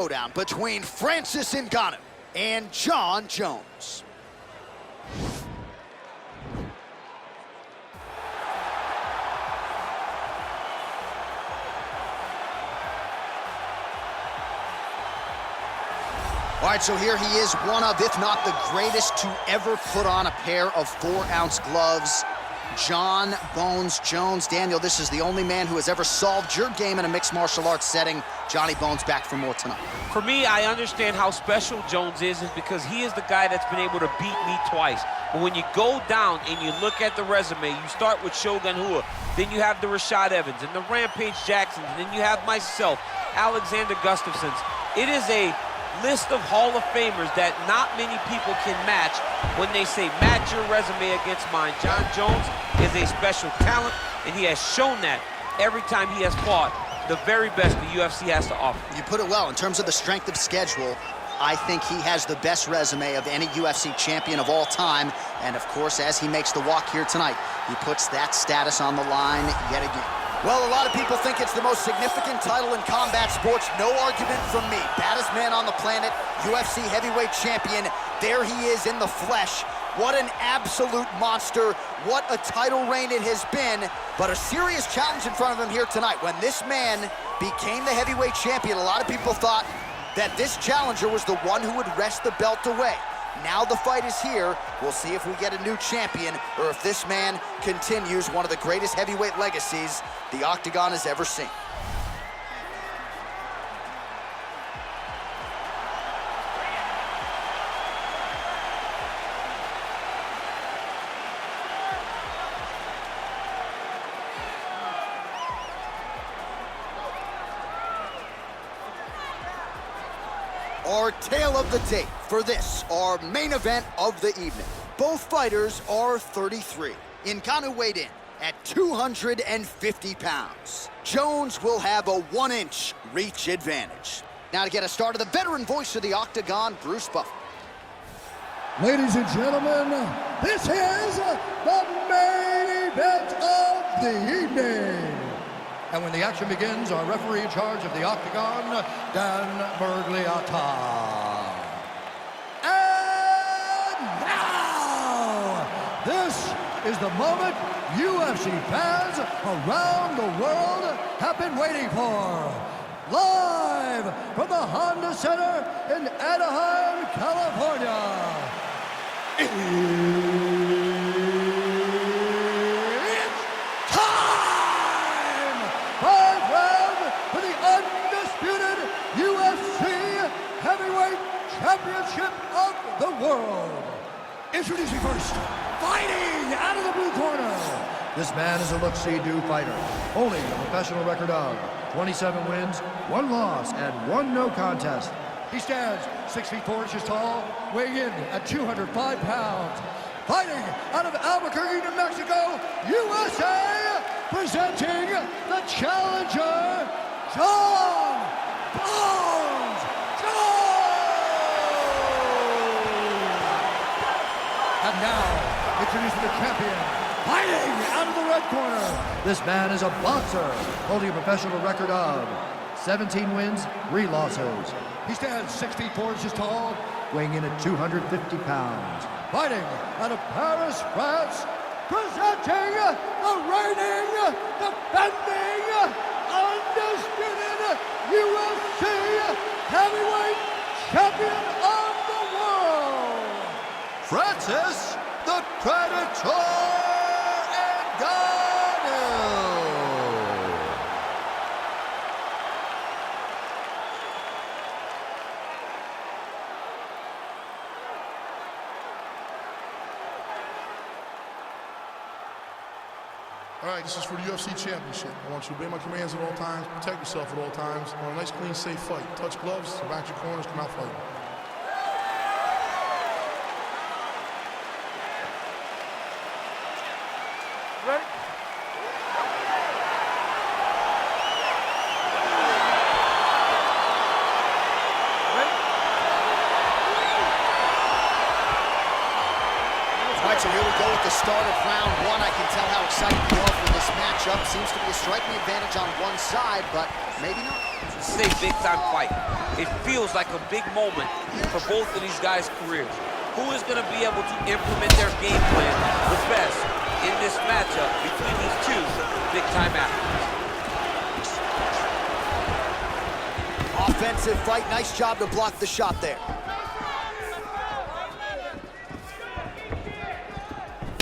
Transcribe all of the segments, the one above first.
Showdown between Francis Ngannou and Jon Jones. All right, so here he is, one of, if not the greatest to ever put on a pair of 4-ounce gloves. Jon Bones Jones. Daniel, this is the only man who has ever solved your game in a mixed martial arts setting. Johnny Bones back for more tonight. For me, I understand how special Jones is because he is the guy that's been able to beat me twice. But when you go down and you look at the resume, you start with Shogun Rua, then you have the Rashad Evans and the Rampage Jacksons, and then you have myself, Alexander Gustafsson. It is a list of Hall of Famers that not many people can match when they say match your resume against mine. Jon Jones is a special talent, and he has shown that every time he has fought the very best the UFC has to offer. You put it well. In terms of the strength of schedule, I think he has the best resume of any UFC champion of all time. And of course, as he makes the walk here tonight, he puts that status on the line yet again. Well, a lot of people think it's the most significant title in combat sports. No argument from me. Baddest man on the planet, UFC heavyweight champion. There he is in the flesh. What an absolute monster. What a title reign it has been. But a serious challenge in front of him here tonight. When this man became the heavyweight champion, a lot of people thought that this challenger was the one who would wrest the belt away. Now the fight is here. We'll see if we get a new champion or if this man continues one of the greatest heavyweight legacies the Octagon has ever seen. Our tale of the tape for this, our main event of the evening. Both fighters are 33. Ngannou weighed in at 250 pounds. Jones will have a 1-inch reach advantage. Now to get us started, the veteran voice of the Octagon, Bruce Buffer. Ladies and gentlemen, this is the main event of the evening. And when the action begins, our referee in charge of the Octagon, Dan Bergliata. And now, this is the moment UFC fans around the world have been waiting for. Live from the Honda Center in Anaheim, California. Championship of the world. Introducing first, fighting out of the blue corner. This man is a look-see-do fighter, holding a professional record of 27 wins, 1 loss, and 1 no contest. He stands 6 feet 4 inches tall, weighing in at 205 pounds. Fighting out of Albuquerque, New Mexico, USA, presenting the challenger, Jon Bones Jones. And now, introducing the champion, fighting out of the red corner. This man is a boxer, holding a professional record of 17 wins, 3 losses. He stands 6 feet 4 inches tall, weighing in at 250 pounds. Fighting out of Paris, France, presenting the reigning, defending, undisputed UFC heavyweight champion of the world, Francis the Predator Ngannou. All right, this is for the UFC Championship. I want you to obey my commands at all times, protect yourself at all times. I want a nice, clean, safe fight. Touch gloves, back your corners, come out fighting. Ready? So here we go with the start of round one. I can tell how excited you are for this matchup. Seems to be a striking advantage on one side, but maybe not. This is a big-time fight. It feels like a big moment for both of these guys' careers. Who is going to be able to implement their game plan the best in this matchup between these two big-time athletes? Offensive fight. Nice job to block the shot there.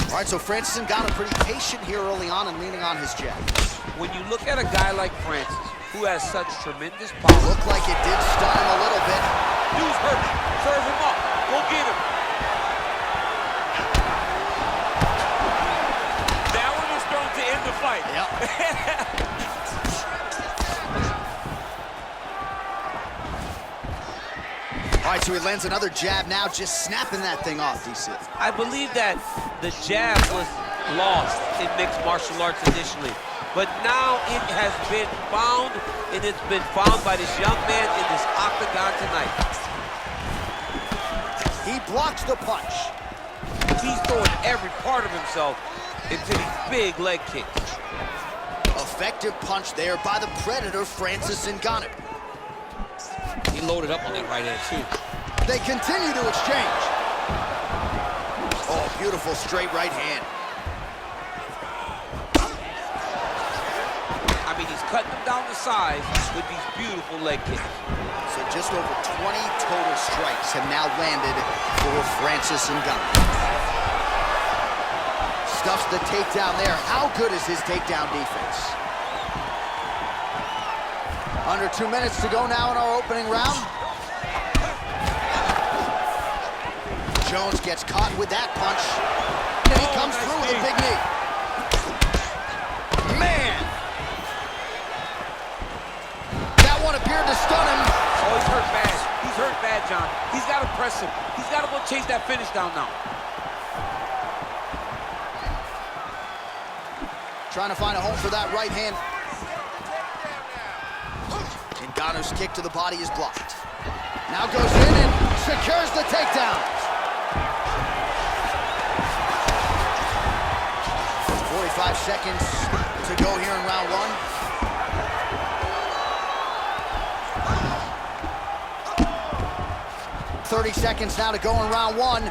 All right, so Francis Ngannou pretty patient here early on and leaning on his jabs. When you look at a guy like Francis, who has such tremendous power. Looked like it did stun him a little bit. Dude's hurt. Serve him up. Go get him. That one was thrown to end the fight. Yep. All right, so he lands another jab now, just snapping that thing off, DC. I believe that the jab was lost in mixed martial arts initially, but now it has been found, and it's been found by this young man in this octagon tonight. He blocks the punch. He's throwing every part of himself into these big leg kicks. Effective punch there by the Predator, Francis Ngannou. He loaded up on that right hand, too. They continue to exchange. Oh, beautiful straight right hand. I mean, he's cutting them down the sides with these beautiful leg kicks. So just over 20 total strikes have now landed for Francis Ngannou. Stuffs the takedown there. How good is his takedown defense? Under 2 minutes to go now in our opening round. Jones gets caught with that punch. And he comes through with a big knee. Man! That one appeared to stun him. Oh, he's hurt bad. He's hurt bad, John. He's got to press him. He's got to go chase that finish down now. Trying to find a home for that right hand. Ngannou's kick to the body is blocked. Now goes in and secures the takedown. 45 seconds to go here in round one. .30 seconds now to go in round one.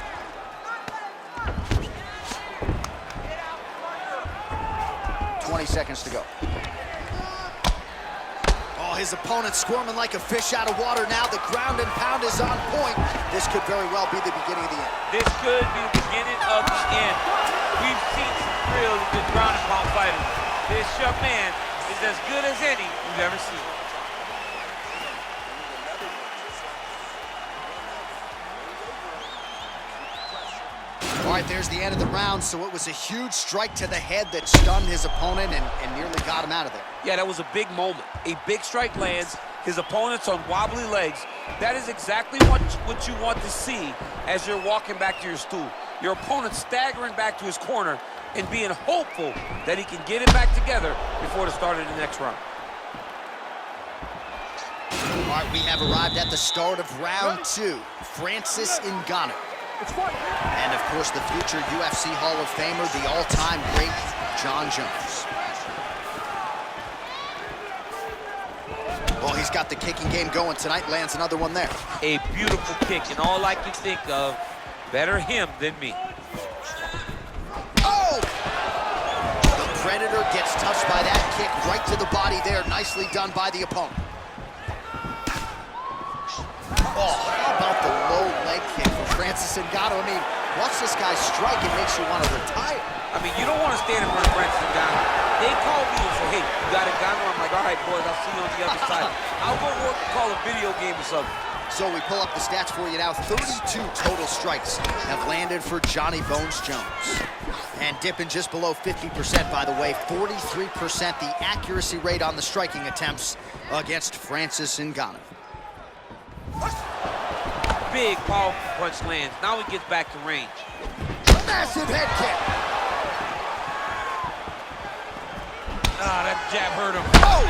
Seconds to go. Oh, his opponent squirming like a fish out of water now. The ground and pound is on point. This could very well be the beginning of the end. This could be the beginning of the end. We've seen some really good ground and pound fighters. This young man is as good as any we've ever seen. All right, there's the end of the round, so it was a huge strike to the head that stunned his opponent and nearly got him out of there. Yeah, that was a big moment. A big strike lands, his opponent's on wobbly legs. That is exactly what you want to see as you're walking back to your stool. Your opponent staggering back to his corner and being hopeful that he can get it back together before the start of the next round. All right, we have arrived at the start of round two. Francis Ngannou. And, of course, the future UFC Hall of Famer, the all-time great Jon Jones. Well, he's got the kicking game going tonight. Lands another one there. A beautiful kick, and all I can think of, better him than me. Oh! The Predator gets touched by that kick right to the body there. Nicely done by the opponent. Oh, how about the low leg kick for Francis Ngannou? I mean, watch this guy strike, it makes you want to retire. I mean, you don't want to stand in front of Francis Ngannou. They call me and say, hey, you got Ngannou? I'm like, all right, boys, I'll see you on the other side. I'll go work and call a video game or something. So we pull up the stats for you now. 32 total strikes have landed for Johnny Bones Jones. And dipping just below 50%, by the way, 43% the accuracy rate on the striking attempts against Francis Ngannou. Big, powerful punch lands. Now he gets back to range. Massive head kick. Ah, that jab hurt him. Oh!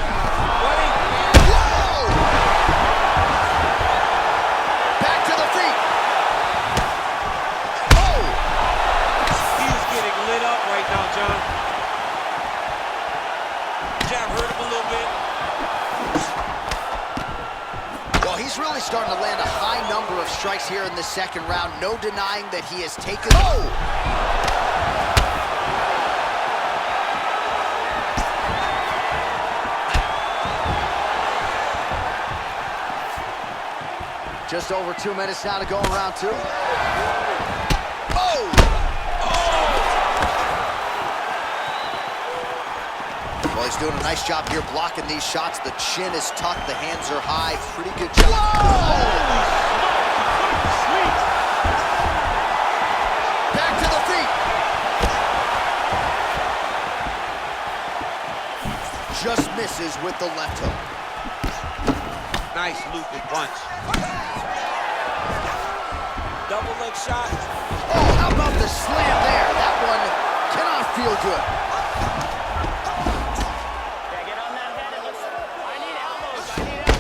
Buddy. Whoa! Back to the feet. Oh! land a high number of strikes here in the second round. No denying that he has taken... Oh! Just over 2 minutes now to go in round two. Oh! Well, he's doing a nice job here blocking these shots. The chin is tucked, the hands are high. Pretty good job. Back to the feet. Just misses with the left hook. Nice looping punch. Double leg shot. Oh, how about the slam there? That one cannot feel good.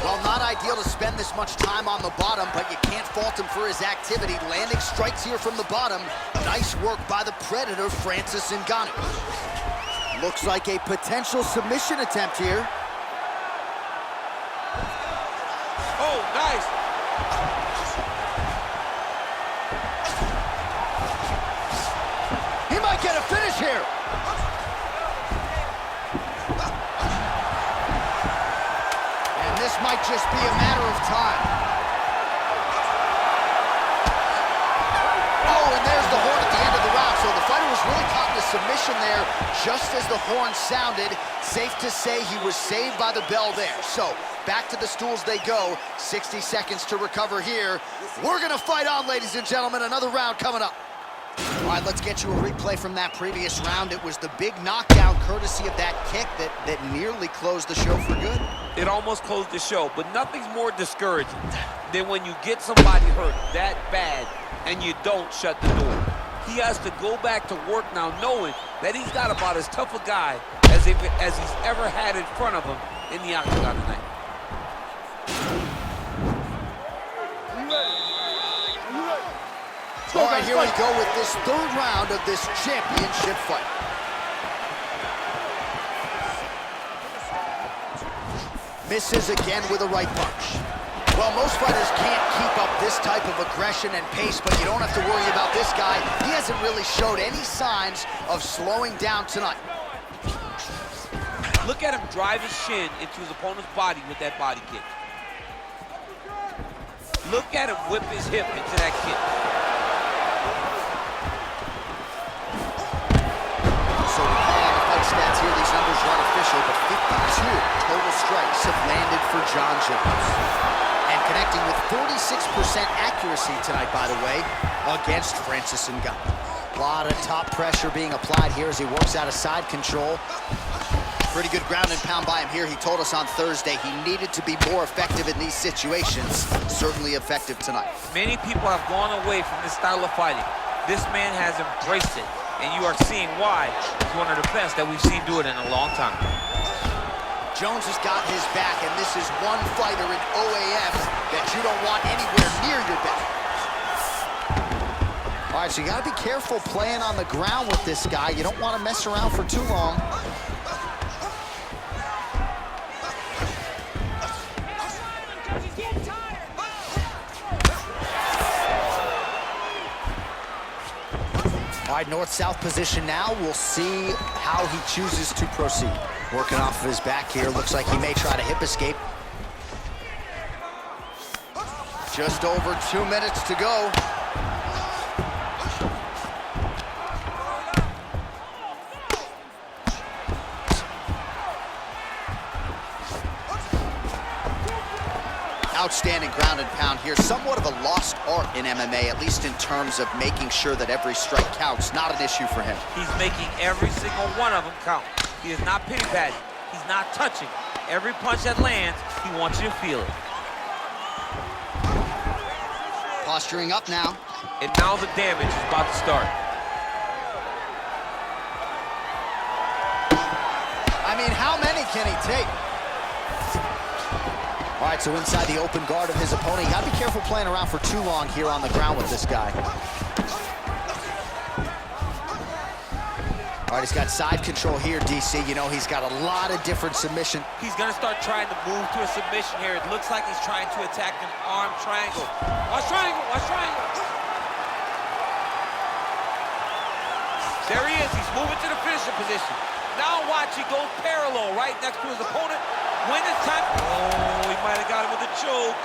Well, not ideal to spend this much time on the bottom, but you can't fault him for his activity. Landing strikes here from the bottom. Nice work by the Predator, Francis Ngannou. Looks like a potential submission attempt here. Oh, nice. He might get a finish here. And this might just be a matter of time. Oh, and there's the horn at the end of the round. So the fighter was really caught in a submission there just as the horn sounded. Safe to say he was saved by the bell there. So back to the stools they go. 60 seconds to recover here. We're gonna fight on, ladies and gentlemen. Another round coming up. All right, let's get you a replay from that previous round. It was the big knockdown courtesy of that kick that nearly closed the show for good. It almost closed the show, but nothing's more discouraging than when you get somebody hurt that bad and you don't shut the door. He has to go back to work now knowing that he's got about as tough a guy as he's ever had in front of him in the octagon tonight. All right, here we go with this third round of this championship fight. Misses again with a right punch. Well, most fighters can't keep up this type of aggression and pace, but you don't have to worry about this guy. He hasn't really showed any signs of slowing down tonight. Look at him drive his shin into his opponent's body with that body kick. Look at him whip his hip into that kick. So recall on the fight stats here, these numbers are unofficial, but 52 total strikes have landed for John Jones. And connecting with 46% accuracy tonight, by the way, against Francis Ngannou. A lot of top pressure being applied here as he works out of side control. Pretty good ground and pound by him here. He told us on Thursday he needed to be more effective in these situations. Certainly effective tonight. Many people have gone away from this style of fighting. This man has embraced it, and you are seeing why he's one of the best that we've seen do it in a long time. Jones has got his back, and this is one fighter in OAM that you don't want anywhere near your back. All right, so you got to be careful playing on the ground with this guy. You don't want to mess around for too long. All right, north-south position now. We'll see how he chooses to proceed. Working off of his back here. Looks like he may try to hip escape. Just over 2 minutes to go. Outstanding ground and pound here. Somewhat of a lost art in MMA, at least in terms of making sure that every strike counts. Not an issue for him. He's making every single one of them count. He is not pity-patting. He's not touching. Every punch that lands, he wants you to feel it. Posturing up now. And now the damage is about to start. I mean, how many can he take? All right, so inside the open guard of his opponent. You got to be careful playing around for too long here on the ground with this guy. All right, he's got side control here, DC. You know, he's got a lot of different submission. He's gonna start trying to move to a submission here. It looks like he's trying to attack an arm triangle. Watch triangle, watch triangle. There he is, he's moving to the finishing position. Now watch, he goes parallel right next to his opponent. When it's time, oh, he might have got him with a choke.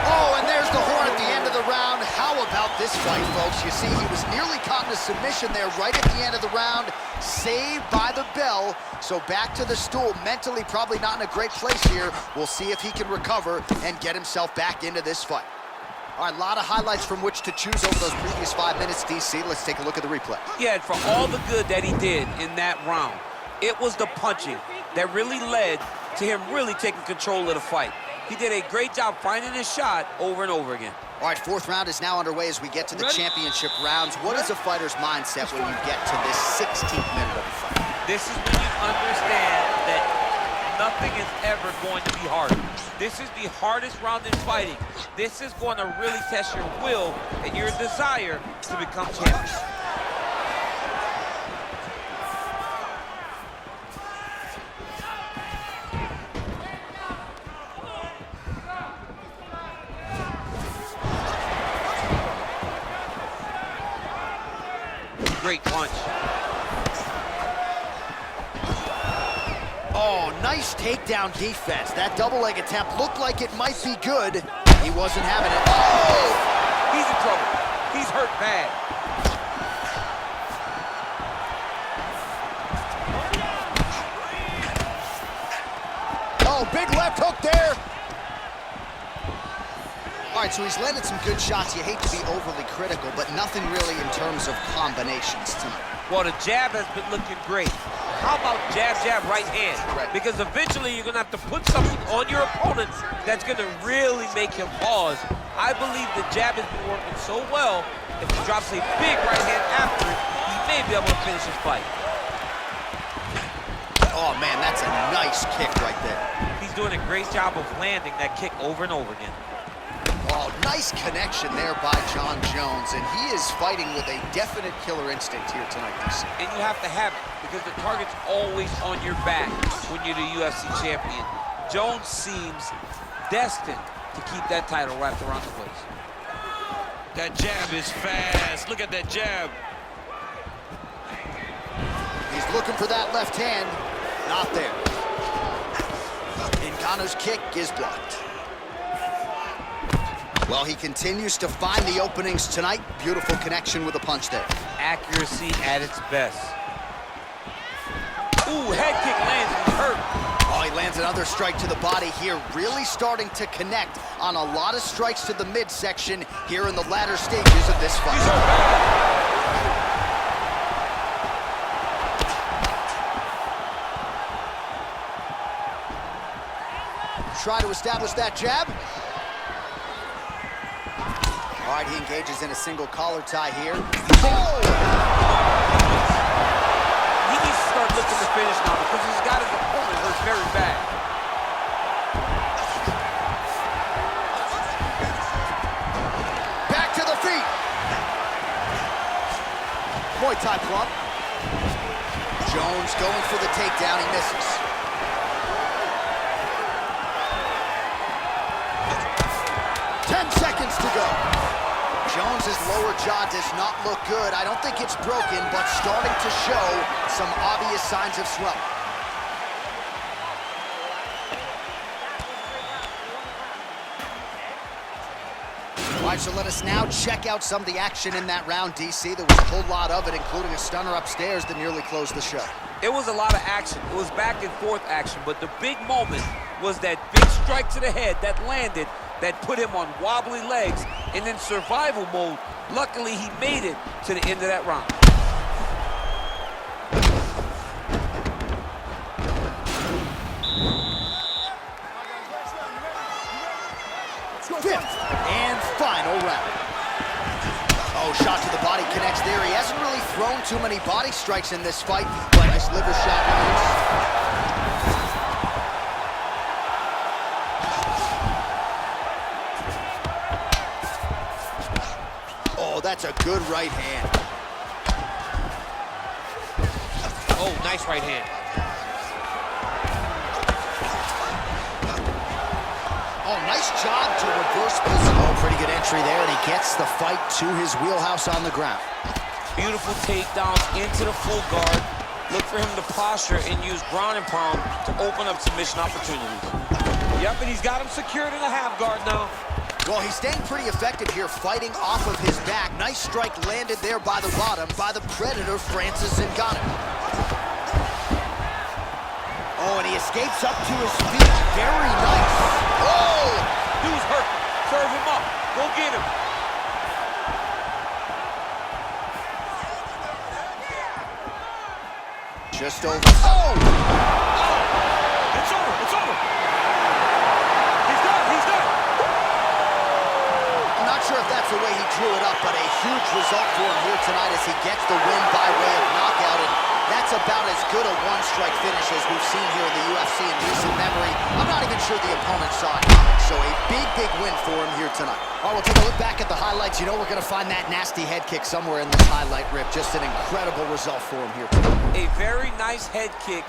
Oh, and there's the horn at the end of the round. How about this fight, folks? You see, he was nearly caught in a submission there right at the end of the round. Saved by the bell. So back to the stool. Mentally probably not in a great place here. We'll see if he can recover and get himself back into this fight. All right, a lot of highlights from which to choose over those previous 5 minutes, DC. Let's take a look at the replay. Yeah, and for all the good that he did in that round, it was the punching that really led to him really taking control of the fight. He did a great job finding his shot over and over again. All right, fourth round is now underway as we get to the championship rounds. What is a fighter's mindset when you get to this 16th minute of the fight? This is when you understand that nothing is ever going to be hard. This is the hardest round in fighting. This is going to really test your will and your desire to become champion. Great punch. Oh, nice takedown defense. That double leg attempt looked like it might be good. He wasn't having it. Oh! He's in trouble. He's hurt bad. Oh, big left hook there. All right, so he's landed some good shots. You hate to be overly critical, but nothing really in terms of combinations tonight. Well, the jab has been looking great. How about jab, jab, right hand? Right. Because eventually you're going to have to put something on your opponent that's going to really make him pause. I believe the jab has been working so well, if he drops a big right hand after it, he may be able to finish his fight. Oh, man, that's a nice kick right there. He's doing a great job of landing that kick over and over again. Oh, nice connection there by Jon Jones, and he is fighting with a definite killer instinct here tonight, DC. And you have to have it, because the target's always on your back when you're the UFC champion. Jones seems destined to keep that title wrapped around the waist. That jab is fast. Look at that jab. He's looking for that left hand. Not there. Ngannou's kick is blocked. Well, he continues to find the openings tonight. Beautiful connection with a punch there. Accuracy at its best. Ooh, head kick lands and he's hurt. Oh, he lands another strike to the body here. Really starting to connect on a lot of strikes to the midsection here in the latter stages of this fight. He's hurt bad. Try to establish that jab. All right, he engages in a single collar tie here. Oh! He needs to start looking to finish now because he's got his opponent hurt very bad. Back to the feet. Muay Thai club. Jones going for the takedown. He misses. Seconds to go. Jones's lower jaw does not look good. I don't think it's broken, but starting to show some obvious signs of swelling. All right, so let us now check out some of the action in that round, DC. There was a whole lot of it, including a stunner upstairs that nearly closed the show. It was a lot of action. It was back and forth action, but the big moment was that big strike to the head that landed, that put him on wobbly legs, and in survival mode. Luckily, he made it to the end of that round. Fifth and final round. Oh, shot to the body connects there. He hasn't really thrown too many body strikes in this fight, but nice liver shot lands. that's a good right hand. Oh, nice right hand. Oh, nice job to reverse position. Oh, pretty good entry there, and he gets the fight to his wheelhouse on the ground. Beautiful takedowns into the full guard. Look for him to posture and use ground and pound to open up submission opportunities. Yep, and he's got him secured in a half guard now. Well, he's staying pretty effective here, fighting off of his back. Nice strike landed there by the bottom by the Predator, Francis Ngannou. Oh, and he escapes up to his feet. Very nice. Oh! Dude's hurt. Serve him up. Go get him. Just over. Oh! It's over. It's over. He's done. He's done. I'm not sure if that's the way he drew it up, but a huge result for him here tonight as he gets the win by way of knockout. And that's about as good a one-strike finish as we've seen here in the UFC in recent memory. I'm not even sure the opponent saw it coming. So a big, big win for him here tonight. All right, we'll take a look back at the highlights. You know we're going to find that nasty head kick somewhere in this highlight rip. Just an incredible result for him here tonight. A very nice head kick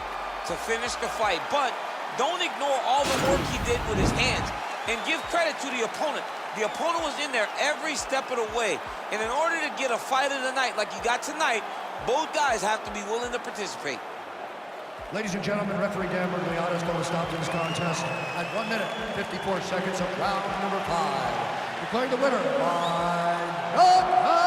to finish the fight, but don't ignore all the work he did with his hands. And give credit to the opponent. The opponent was in there every step of the way. And in order to get a fight of the night like you got tonight, both guys have to be willing to participate. Ladies and gentlemen, referee Dan Murgliata is going to stop this contest at 1 minute, 54 seconds of round number 5. Declaring the winner by knockout.